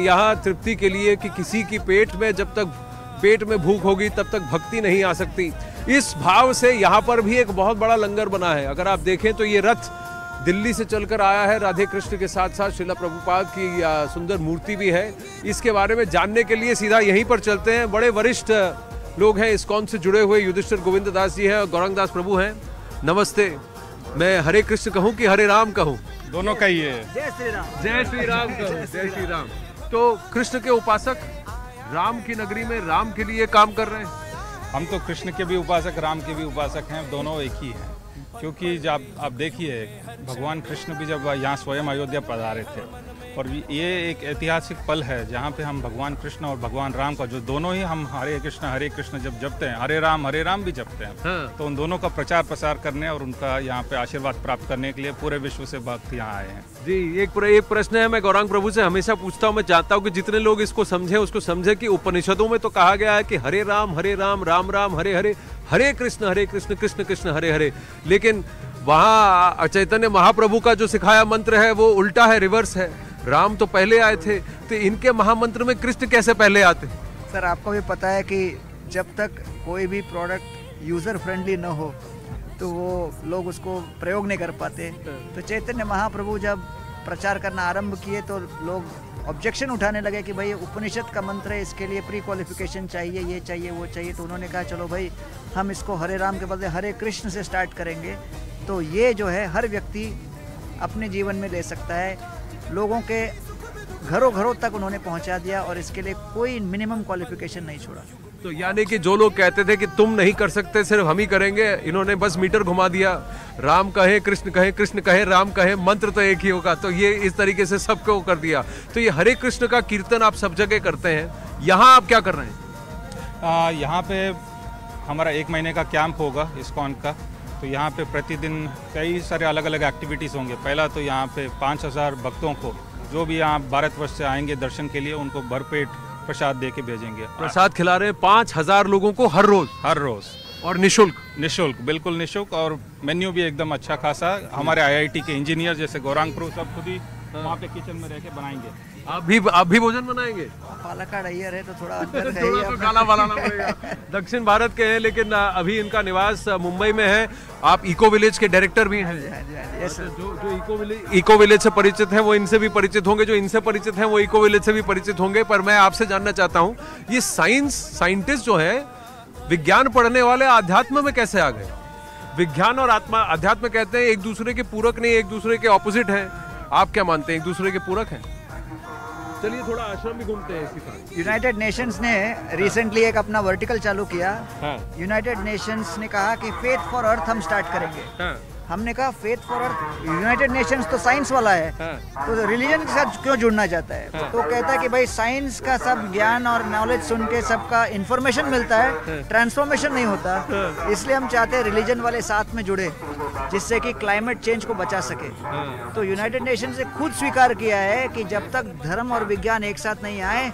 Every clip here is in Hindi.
यहाँ तृप्ति के लिए कि किसी की पेट में जब तक पेट में भूख होगी तब तक भक्ति नहीं आ सकती, इस भाव से यहाँ पर भी एक बहुत बड़ा लंगर बना है। अगर आप देखें तो ये रथ दिल्ली से चलकर आया है, राधे कृष्ण के साथ साथ श्रील प्रभुपाद की सुंदर मूर्ति भी है। इसके बारे में जानने के लिए सीधा यहीं पर चलते हैं। बड़े वरिष्ठ लोग हैं इस्कॉन से जुड़े हुए, युधिष्ठिर गोविंद दास जी हैं और गौरांग दास प्रभु हैं। नमस्ते। मैं हरे कृष्ण कहूँ कि हरे राम कहूँ? दोनों कहिए। जय श्री राम। जय श्री राम कहूँ। जय श्री राम। तो कृष्ण के उपासक राम की नगरी में राम के लिए काम कर रहे हैं। हम तो कृष्ण के भी उपासक, राम के भी उपासक हैं, दोनों एक ही हैं। क्योंकि जब आप देखिए भगवान कृष्ण भी जब यहाँ स्वयं अयोध्या पधारे थे, और ये एक ऐतिहासिक पल है जहाँ पे हम भगवान कृष्ण और भगवान राम का, जो दोनों ही हम हरे कृष्ण जब जपते हैं, हरे राम भी जपते हैं। हाँ। तो उन दोनों का प्रचार प्रसार करने और उनका यहाँ पे आशीर्वाद प्राप्त करने के लिए पूरे विश्व से भक्त यहाँ आए हैं। जी, एक प्रश्न है, मैं गौरांग प्रभु से हमेशा पूछता हूँ, मैं चाहता हूँ कि जितने लोग इसको समझे उसको समझे कि उपनिषदों में तो कहा गया है कि हरे राम राम राम हरे हरे, हरे कृष्ण कृष्ण कृष्ण हरे हरे, लेकिन वहाँ चैतन्य महाप्रभु का जो सिखाया मंत्र है वो उल्टा है, रिवर्स है। राम तो पहले आए थे, तो इनके महामंत्र में कृष्ण कैसे पहले आते? सर, आपको भी पता है कि जब तक कोई भी प्रोडक्ट यूज़र फ्रेंडली न हो तो वो लोग उसको प्रयोग नहीं कर पाते। तो चैतन्य महाप्रभु जब प्रचार करना आरंभ किए तो लोग ऑब्जेक्शन उठाने लगे कि भाई उपनिषद का मंत्र है, इसके लिए प्री क्वालिफिकेशन चाहिए, ये चाहिए वो चाहिए। तो उन्होंने कहा चलो भाई हम इसको हरे राम के बदले हरे कृष्ण से स्टार्ट करेंगे। तो ये जो है हर व्यक्ति अपने जीवन में ले सकता है, लोगों के घरों घरों तक उन्होंने पहुंचा दिया और इसके लिए कोई मिनिमम क्वालिफिकेशन नहीं छोड़ा। तो यानी कि जो लोग कहते थे कि तुम नहीं कर सकते, सिर्फ हम ही करेंगे, इन्होंने बस मीटर घुमा दिया। राम कहे कृष्ण कहे राम कहे, मंत्र तो एक ही होगा। तो ये इस तरीके से सबको कर दिया। तो ये हरे कृष्ण का कीर्तन आप सब जगह करते हैं, यहाँ आप क्या कर रहे हैं? यहाँ पे हमारा 1 महीने का कैंप होगा इस्कॉन का। तो यहाँ पे प्रतिदिन कई सारे अलग अलग एक्टिविटीज़ होंगे। पहला तो यहाँ पे 5000 भक्तों को, जो भी यहाँ भारतवर्ष से आएंगे दर्शन के लिए, उनको भरपेट प्रसाद दे के भेजेंगे। प्रसाद खिला रहे हैं 5000 लोगों को हर रोज और निःशुल्क, बिल्कुल निःशुल्क। और मेन्यू भी एकदम अच्छा खासा। हमारे IIT के इंजीनियर जैसे गौरांग प्रभु सब खुद ही वहाँ पे किचन में रह के बनाएंगे। आप भी भोजन बनाएंगे? पालक्काड अय्यर है तो थोड़ा अंतर है, थोड़ा तो काला बनाना पड़ेगा। दक्षिण भारत के हैं लेकिन अभी इनका निवास मुंबई में है। आप इको विलेज के डायरेक्टर भी हैं। जो इको विलेज से परिचित हैं वो इनसे भी परिचित होंगे, जो इनसे परिचित हैं वो इको विलेज से भी परिचित होंगे। पर मैं आपसे जानना चाहता हूँ, ये साइंटिस्ट जो है, विज्ञान पढ़ने वाले अध्यात्म में कैसे आ गए? विज्ञान और अध्यात्म कहते हैं एक दूसरे के पूरक नहीं, एक दूसरे के ऑपोजिट हैं। आप क्या मानते हैं, एक दूसरे के पूरक हैं? चलिए थोड़ा आश्रम भी घूमते हैं इसी तरह। यूनाइटेड नेशंस ने रिसेंटली एक अपना वर्टिकल चालू किया। हाँ। यूनाइटेड नेशंस ने कहा कि फेथ फॉर अर्थ हम स्टार्ट करेंगे। हाँ। हमने कहा faith for earth, United Nations तो साइंस वाला है। हाँ। तो रिलीजन के साथ क्यों जुड़ना चाहता है? हाँ। तो कहता है कि भाई साइंस का सब ज्ञान और नॉलेज सुन के सबका इंफॉर्मेशन मिलता है, ट्रांसफॉर्मेशन नहीं होता। इसलिए हम चाहते हैं रिलीजन वाले साथ में जुड़े, जिससे कि क्लाइमेट चेंज को बचा सके। तो यूनाइटेड नेशन ने खुद स्वीकार किया है कि जब तक धर्म और विज्ञान एक साथ नहीं आए,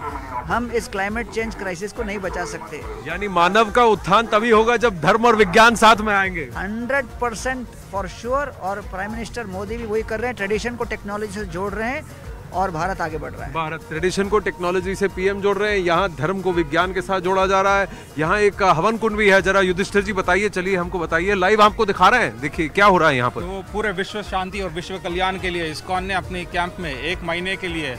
हम इस क्लाइमेट चेंज क्राइसिस को नहीं बचा सकते। यानी मानव का उत्थान तभी होगा जब धर्म और विज्ञान साथ में आएंगे। 100% फॉर श्योर। और प्राइम मिनिस्टर मोदी भी वही कर रहे हैं, ट्रेडिशन को टेक्नोलॉजी से जोड़ रहे हैं और भारत आगे बढ़ रहा है। भारत ट्रेडिशन को टेक्नोलॉजी से PM जोड़ रहे हैं, यहाँ धर्म को विज्ञान के साथ जोड़ा जा रहा है। यहाँ एक हवन कुंड भी है, जरा युधिष्ठिर जी बताइए, चलिए हमको बताइए, लाइव आपको दिखा रहे हैं, देखिए क्या हो रहा है यहाँ पर। तो पूरे विश्व शांति और विश्व कल्याण के लिए इस्कॉन ने अपने कैंप में 1 महीने के लिए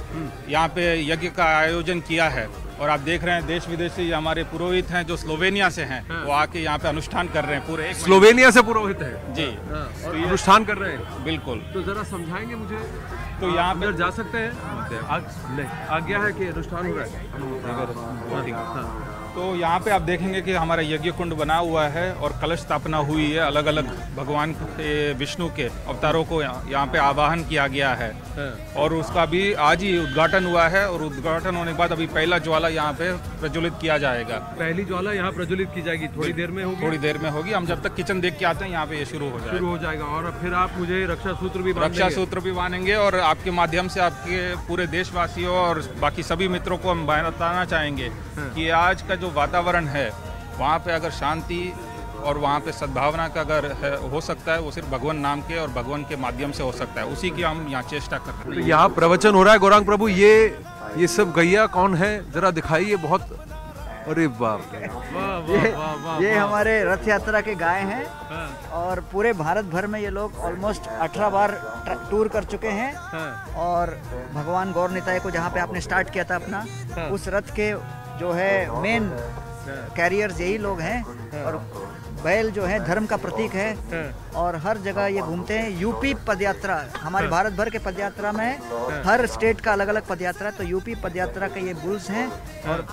यहाँ पे यज्ञ का आयोजन किया है। और आप देख रहे हैं देश विदेश से हमारे पुरोहित हैं जो स्लोवेनिया से हैं। हाँ। वो आके यहाँ पे अनुष्ठान कर रहे हैं पूरे। स्लोवेनिया से पुरोहित है जी। हाँ। और अनुष्ठान कर रहे हैं। बिल्कुल। तो जरा समझाएंगे मुझे, तो यहाँ पे जा सकते हैं? नहीं, आज्ञा है कि अनुष्ठान हो रहा है। तो यहाँ पे आप देखेंगे कि हमारा यज्ञ कुंड बना हुआ है और कलश स्थापना हुई है। अलग अलग भगवान के, विष्णु के अवतारों को यहाँ पे आवाहन किया गया है। और उसका भी आज ही उद्घाटन हुआ है। और उद्घाटन होने के बाद अभी पहला ज्वाला यहाँ पे प्रज्वलित किया जाएगा। पहली ज्वाला यहाँ प्रज्वलित की जाएगी, थोड़ी देर में होगी। थोड़ी देर में होगी। हम जब तक किचन देख के आते हैं यहाँ पे ये शुरू हो जाएगा। और फिर आप मुझे रक्षा सूत्र भी बांधेंगे और आपके माध्यम से आपके पूरे देशवासियों और बाकी सभी मित्रों को हम बताना चाहेंगे कि आज का जो वातावरण है वहाँ पे अगर शांति और वहाँ पे सद्भावना का अगर हो सकता है, वो सिर्फ भगवान नाम के और भगवान के माध्यम से हो सकता है। उसी की हम यहाँ चेष्टा कर रहे हैं। तो यहाँ प्रवचन हो रहा है गौरांग प्रभु, ये ये सब गैया कौन है जरा दिखाइए बहुत। अरे बाप रे, ये हमारे रथ यात्रा के गाय हैं और पूरे भारत भर में ये लोग ऑलमोस्ट 18 बार टूर कर चुके हैं। और भगवान गौर निताई को जहाँ पे आपने स्टार्ट किया था अपना, उस रथ के जो है मेन कैरियर्स यही लोग हैं। और बैल जो है धर्म का प्रतीक है और हर जगह ये घूमते हैं। यूपी पदयात्रा, हमारे भारत भर के पदयात्रा में हर स्टेट का अलग अलग पदयात्रा, तो यूपी पदयात्रा के ये बुल्स हैं और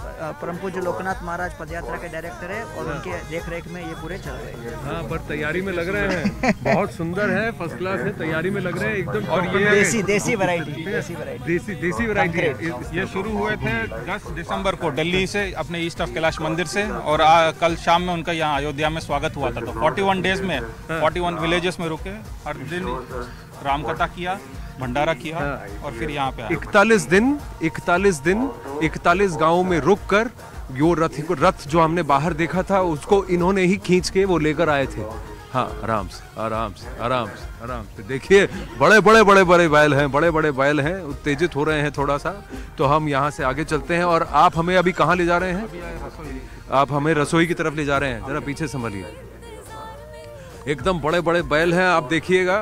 परम पूज्य लोकनाथ महाराज पदयात्रा के डायरेक्टर है और उनके देख रेख में ये पूरे चल रहे हैं। हाँ, पर तैयारी में लग रहे हैं, बहुत सुंदर है, फर्स्ट क्लास है, तैयारी में लग रहे हैं एकदम। और ये देसी वैरायटी देसी वैरायटी ये शुरू हुए थे 10 दिसंबर को दिल्ली से, अपने ईस्ट ऑफ कैलाश मंदिर से, और कल शाम में उनका यहाँ अयोध्या में स्वागत हुआ था। तो 41 डेज में 41 विलेजेस में रुके, हर दिन रामकथा किया, भंडारा किया और फिर यहाँ पे 41 दिन 41 गांवों में रुककर जो रथ जो हमने बाहर देखा था उसको इन्होंने ही खींच के वो लेकर आए थे। हाँ, आराम से देखिए, बड़े बैल हैं, बड़े बैल हैं, उत्तेजित हो रहे हैं थोड़ा सा। तो हम यहाँ से आगे चलते हैं। और आप हमें अभी कहाँ ले जा रहे हैं? आप हमें रसोई की तरफ ले जा रहे हैं, जरा पीछे संभलिए। एकदम बड़े बैल हैं, आप देखिएगा।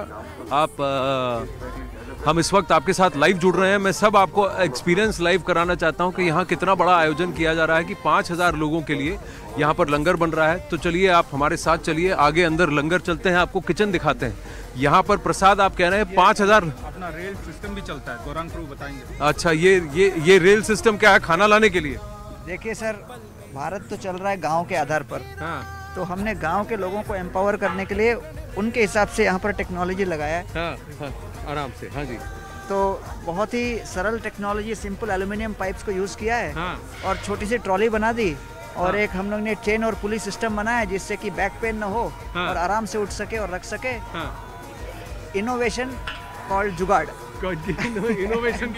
हम इस वक्त आपके साथ लाइव जुड़ रहे हैं। मैं सब आपको एक्सपीरियंस लाइव कराना चाहता हूं कि यहाँ कितना बड़ा आयोजन किया जा रहा है कि 5000 लोगों के लिए यहाँ पर लंगर बन रहा है। तो चलिए आप हमारे साथ चलिए, आगे अंदर लंगर चलते हैं, आपको किचन दिखाते हैं। यहाँ पर प्रसाद आप कह रहे हैं 5000। अपना रेल सिस्टम भी चलता है, गौरांग प्रभु बताएंगे। अच्छा, ये रेल सिस्टम क्या है खाना लाने के लिए? देखिए सर, भारत तो चल रहा है गाँव के आधार पर। तो हमने गांव के लोगों को एम्पावर करने के लिए उनके हिसाब से यहाँ पर टेक्नोलॉजी लगाया है। आराम से। हाँ जी। तो बहुत ही सरल टेक्नोलॉजी, सिंपल एल्युमिनियम पाइप्स को यूज़ किया है और छोटी सी ट्रॉली बना दी और एक हम लोग ने चेन और पुली सिस्टम बनाया जिससे कि बैक पेन ना हो और आराम से उठ सके और रख सके। इनोवेशन कॉल्ड जुगाड़। इनोवेशन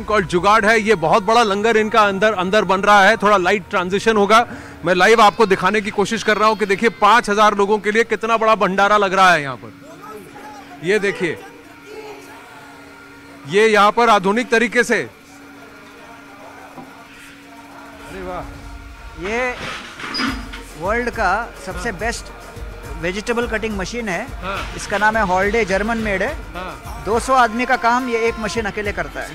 कॉल्ड जुगाड़ है। ये बहुत बड़ा लंगर इनका अंदर बन रहा है। थोड़ा लाइट ट्रांजिशन होगा, मैं लाइव आपको दिखाने की कोशिश कर रहा हूँ कि देखिए 5000 लोगों के लिए कितना बड़ा भंडारा लग रहा है यहाँ पर। ये देखिए, ये यहाँ पर आधुनिक तरीके से, अरे वाह, ये वर्ल्ड का सबसे बेस्ट वेजिटेबल कटिंग मशीन है। इसका नाम है हॉल्डे, जर्मन मेड है। 200 आदमी का काम ये एक मशीन अकेले करता है।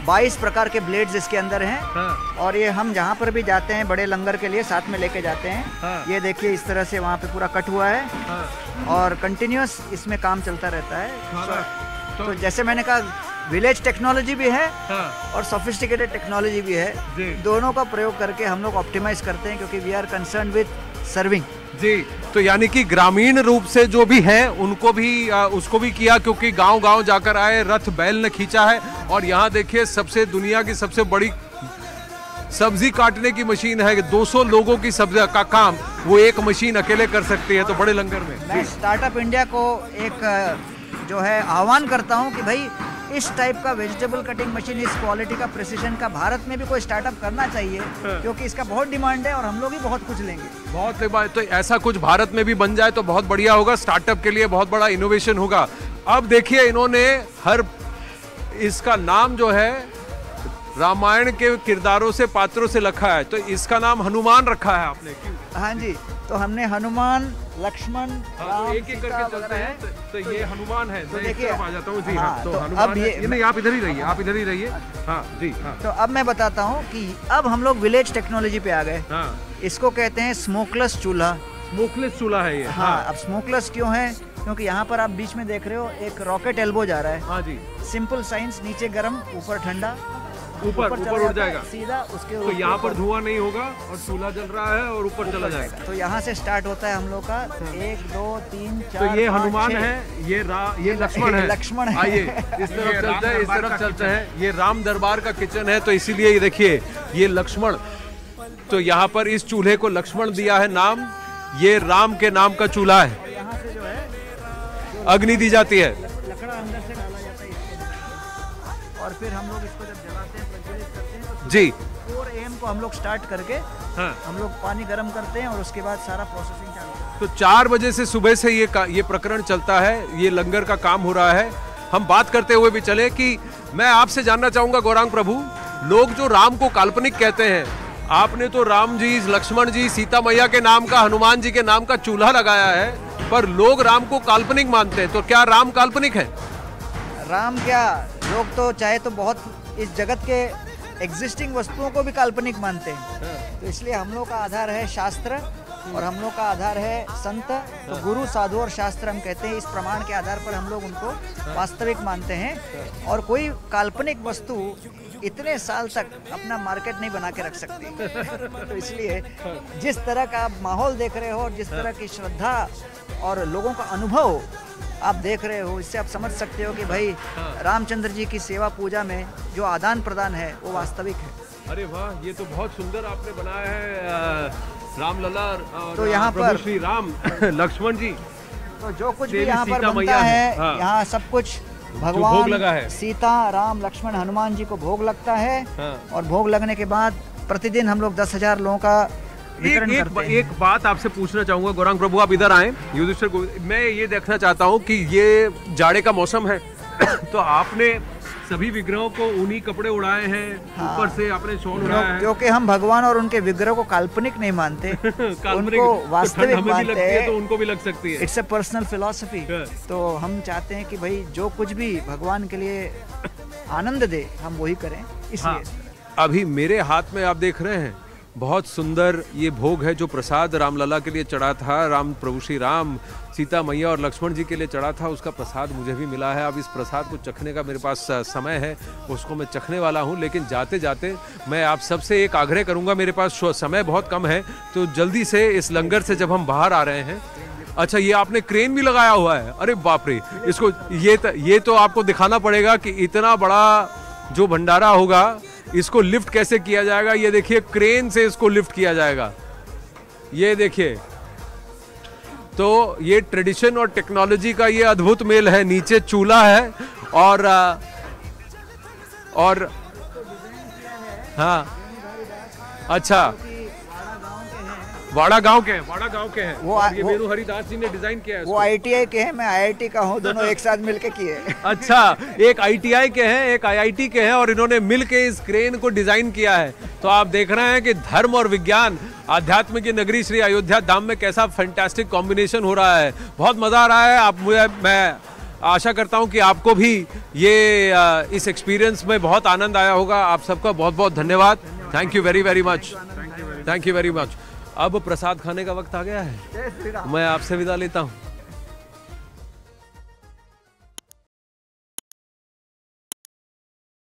22 प्रकार के ब्लेड्स इसके अंदर हैं। और ये हम जहाँ पर भी जाते हैं बड़े लंगर के लिए साथ में लेके जाते हैं। ये देखिए इस तरह से वहाँ पे पूरा कट हुआ है और कंटिन्यूअस इसमें काम चलता रहता है। तो जैसे मैंने कहा, विलेज टेक्नोलॉजी भी है और सोफिस्टिकेटेड टेक्नोलॉजी भी है। दोनों का प्रयोग करके हम लोग ऑप्टिमाइज करते हैं क्योंकि we are concern with serving. जी, तो यानी कि ग्रामीण रूप से जो भी हैं उनको भी उसको भी किया, क्योंकि गांव जाकर आए, रथ बैल ने खींचा है। और यहाँ देखिए, सबसे दुनिया की सबसे बड़ी सब्जी काटने की मशीन है। 200 लोगों की सब्जी का काम वो एक मशीन अकेले कर सकती है। तो बड़े लंगर में मैं स्टार्टअप इंडिया को एक जो है आह्वान करता हूँ कि भाई इस टाइप का वेजिटेबल कटिंग मशीन, इस क्वालिटी का प्रिसिशन का भारत में भी कोई स्टार्टअप करना चाहिए क्योंकि इसका बहुत डिमांड है और हम लोग ही बहुत कुछ लेंगे। बहुत, तो ऐसा कुछ भारत में भी बन जाए तो बहुत बढ़िया होगा। स्टार्टअप के लिए बहुत बड़ा इनोवेशन होगा। अब देखिए, इन्होंने इसका नाम जो है रामायण के किरदारों से, पात्रों से रखा है। तो इसका नाम हनुमान रखा है आपने? क्यों? हाँ जी, तो हमने हनुमान, लक्ष्मण, एक एक करके चलते हैं। तो ये हनुमान है। तो देखिए, आ जाता हूँ जी। हाँ, तो हनुमान ये नहीं, आप इधर ही रहिए, आप इधर ही रहिए। हाँ जी। हाँ, तो अब मैं बताता हूँ कि अब हम लोग विलेज टेक्नोलॉजी पे आ गए। इसको कहते हैं स्मोकलेस चूल्हा। स्मोकलेस चूल्हा है ये। हाँ, अब स्मोकलेस क्यों है? क्योंकि यहाँ पर आप बीच में देख रहे हो एक रॉकेट एल्बो जा रहा है। हाँ जी। सिंपल साइंस, नीचे गर्म, ऊपर ठंडा, ऊपर उड़ जाएगा सीधा उसके। तो यहाँ पर धुआं नहीं होगा और चूल्हा जल रहा है और ऊपर चला जाएगा। तो यहाँ से स्टार्ट होता है हम लोग का 1 2 3 4। तो ये हनुमान है, ये लक्ष्मण है। लक्ष्मण है। आइए इस तरफ चलते हैं, इस तरफ चलते हैं। ये राम दरबार का किचन है, तो इसीलिए ये देखिए, ये लक्ष्मण, तो यहाँ पर इस चूल्हे को लक्ष्मण दिया है नाम। ये राम के नाम का चूल्हा है। यहाँ से जो है अग्नि दी जाती है, लकड़ा अंदर से डाला जाता है इसके और फिर हम लोग इसको जब जलाते हैं, प्रज्वलित करते हैं तो जी 4 AM को हम लोग स्टार्ट करके हम लोग पानी गर्म करते हैं और उसके बाद सारा प्रोसेसिंग चालू होता है। तो 4 बजे से सुबह से ये प्रकरण चलता है, ये लंगर का काम हो रहा है। हम बात करते हुए भी चले कि मैं आपसे जानना चाहूंगा गौरांग प्रभु, लोग जो राम को काल्पनिक कहते हैं, आपने तो राम जी, लक्ष्मण जी, सीता मैया के नाम का, हनुमान जी के नाम का चूल्हा लगाया है, पर लोग राम को काल्पनिक मानते हैं, तो क्या राम काल्पनिक है? राम क्या, लोग तो चाहे तो बहुत इस जगत के एग्जिस्टिंग वस्तुओं को भी काल्पनिक मानते हैं। तो इसलिए हम लोग का आधार है शास्त्र और हम लोग का आधार है संत। तो गुरु, साधु और शास्त्र हम कहते हैं, इस प्रमाण के आधार पर हम लोग उनको वास्तविक मानते हैं। और कोई काल्पनिक वस्तु इतने साल तक अपना मार्केट नहीं बना के रख सकती। तो इसलिए जिस तरह का आप माहौल देख रहे हो और जिस तरह की श्रद्धा और लोगों का अनुभव आप देख रहे हो, इससे आप समझ सकते हो कि भाई रामचंद्र जी की सेवा पूजा में जो आदान प्रदान है वो वास्तविक है। अरे वाह, ये तो बहुत सुंदर आपने बनाया है रामलला और तो यहाँ पर श्री राम लक्ष्मण जी, तो जो कुछ भी देवी यहाँ पर सीता बनता मैया है, हाँ। यहाँ सब कुछ भोग लगा भगवान है। सीता, राम, लक्ष्मण, हनुमान जी को भोग लगता है। हाँ। और भोग लगने के बाद प्रतिदिन हम लोग 10,000 लोगों का वितरण करते हैं। एक बात आपसे पूछना चाहूंगा गौरांग प्रभु, आप इधर आए। युधिष्ठिर, मैं ये देखना चाहता हूँ कि ये जाड़े का मौसम है तो आपने सभी विग्रहों को ऊनी कपड़े उड़ाए हैं, ऊपर से आपने शॉल उड़ाया है, क्योंकि हम भगवान और उनके विग्रह को काल्पनिक नहीं मानते, काल्पनिक, उनको वास्तविक तो ठंड हमें भी मानते लगती है हैं। तो उनको भी लग सकती है। It's a personal philosophy. तो हम चाहते हैं कि भाई जो कुछ भी भगवान के लिए आनंद दे हम वही करें, इसलिए हाँ, अभी मेरे हाथ में आप देख रहे हैं बहुत सुंदर ये भोग है जो प्रसाद रामलला के लिए चढ़ा था, राम प्रभु श्री राम, सीता मैया और लक्ष्मण जी के लिए चढ़ा था, उसका प्रसाद मुझे भी मिला है। अब इस प्रसाद को चखने का मेरे पास समय है, उसको मैं चखने वाला हूँ। लेकिन जाते जाते मैं आप सबसे एक आग्रह करूँगा, मेरे पास समय बहुत कम है, तो जल्दी से इस लंगर से जब हम बाहर आ रहे हैं, अच्छा ये आपने क्रेन भी लगाया हुआ है, अरे बाप रे, इसको ये तो आपको दिखाना पड़ेगा कि इतना बड़ा जो भंडारा होगा इसको लिफ्ट कैसे किया जाएगा। ये देखिए क्रेन से इसको लिफ्ट किया जाएगा, ये देखिए। तो ये ट्रेडिशन और टेक्नोलॉजी का ये अद्भुत मेल है। नीचे चूल्हा है और हाँ, अच्छा, वाड़ा गांव के हैं वो ये वेणु हरिदास जी ने डिजाइन किया है। वो ITI के हैं, मैं IIT का हूँ, दोनों एक साथ मिलके किए। अच्छा, एक ITI के हैं, एक IIT के हैं और इन्होंने मिलके इस क्रेन को डिजाइन किया है। तो आप देख रहे हैं कि धर्म और विज्ञान, आध्यात्म की नगरी श्री अयोध्या धाम में कैसा फैंटास्टिक कॉम्बिनेशन हो रहा है। बहुत मजा आ रहा है। मैं आशा करता हूं कि आपको भी ये इस एक्सपीरियंस में बहुत आनंद आया होगा। आप सबका बहुत बहुत धन्यवाद। Thank you very much, thank you very much. अब प्रसाद खाने का वक्त आ गया है, मैं आपसे विदा लेता हूँ।